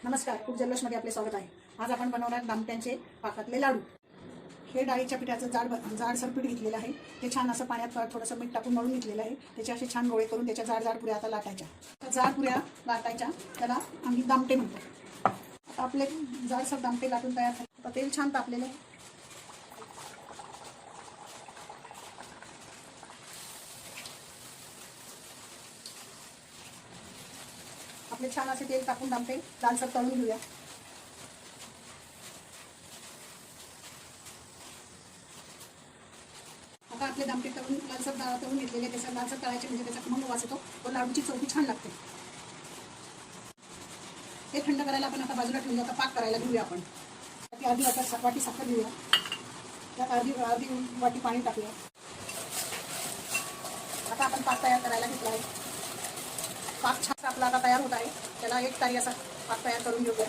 नमस्कार, खूप जल्लोषमध्ये आपले स्वागत आहे। आज आपण बनवणार दामट्यांचे पाकातले लाडू। हे डाळीच्या पिठाचं जाडसर पीठ घेतलेलं आहे। ते छान असं पाण्यात थोडंसं मीठ टाकून मळून घेतलेलं आहे। त्याचे असे छान गोळे करून त्याच्या जाड पुऱ्या आता लाटायच्या। जाड पुऱ्या लाटायच्या, त्याला आम्ही दामटे म्हणतो। आता आपले जाडसर दामटे लाटून तयार झाले। आता तेल छान तापलेलं आहे। आपले छान असे तेल टाकून दामटे लालसर तळून घेऊया। आता आपले दामटे तळून लालसर तळून घेतलेले, त्याचा लालसर तळायचे म्हणजे त्याचा खमंग वास येतो व लाडूची चव छान लागते। हे थंड करायला आपण आता बाजूला ठेवूया। आता पाक करायला घेऊया आपण। अर्धी वाटी साखर घेऊया, त्यात अर्धी वाटी पाणी टाकूया। आता आपण पाक तयार करायला घेतला आहे। पाक छान आपला आता तयार होत आहे। त्याला एक तारी असा पाक तयार करून घेऊया।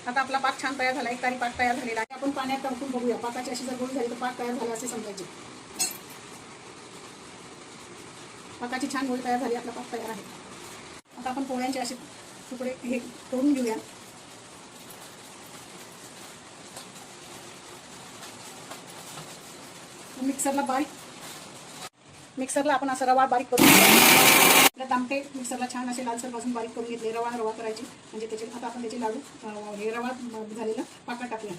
आता आपला पाक छान तयार झाला, एक तारी पाक तयार झालेला आहे। आपण पाण्यात टाकून बघूया। पाकाची अशी जर गोळी झाली तर पाक तयार झाला असे समजायचे। पाकाची छान गोळी तयार झाली, आपला पाक तयार आहे। आता आपण पोळ्यांचे असे तुकडे हे तोडून घेऊया। मिक्सरला आपण असा रवा बारीक करून आपल्या दामटे मिक्सरला छान असे लालसर पासून बारीक करून घेतले। रवा करायची म्हणजे त्याचे आता आपण त्याचे लाडू हे रवा झालेला पाकात टाकूया।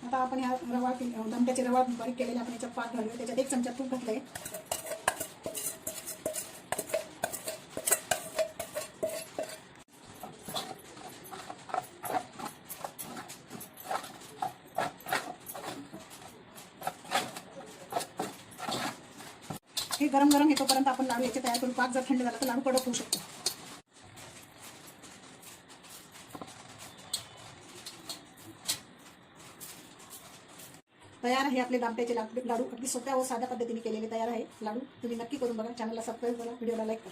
आता आपण ह्या दामट्याचे रवा बारीक केलेला आपण याच्यात पाक घालूया। त्याच्यात 1 चमचा तूप घातलंय। हे गरम येतोपर्यंत आपण लाडू याचे तयार करून, पाक जर थंड झाला तर लाडू कडक होऊ शकतो। तयार आहे आपले दामट्याचे लाडू। अगदी सोप्या व साध्या पद्धतीने केलेले तयार आहे लाडू। तुम्ही नक्की करून बघा। चॅनलला सबस्क्राईब करा, व्हिडिओला लाईक करा।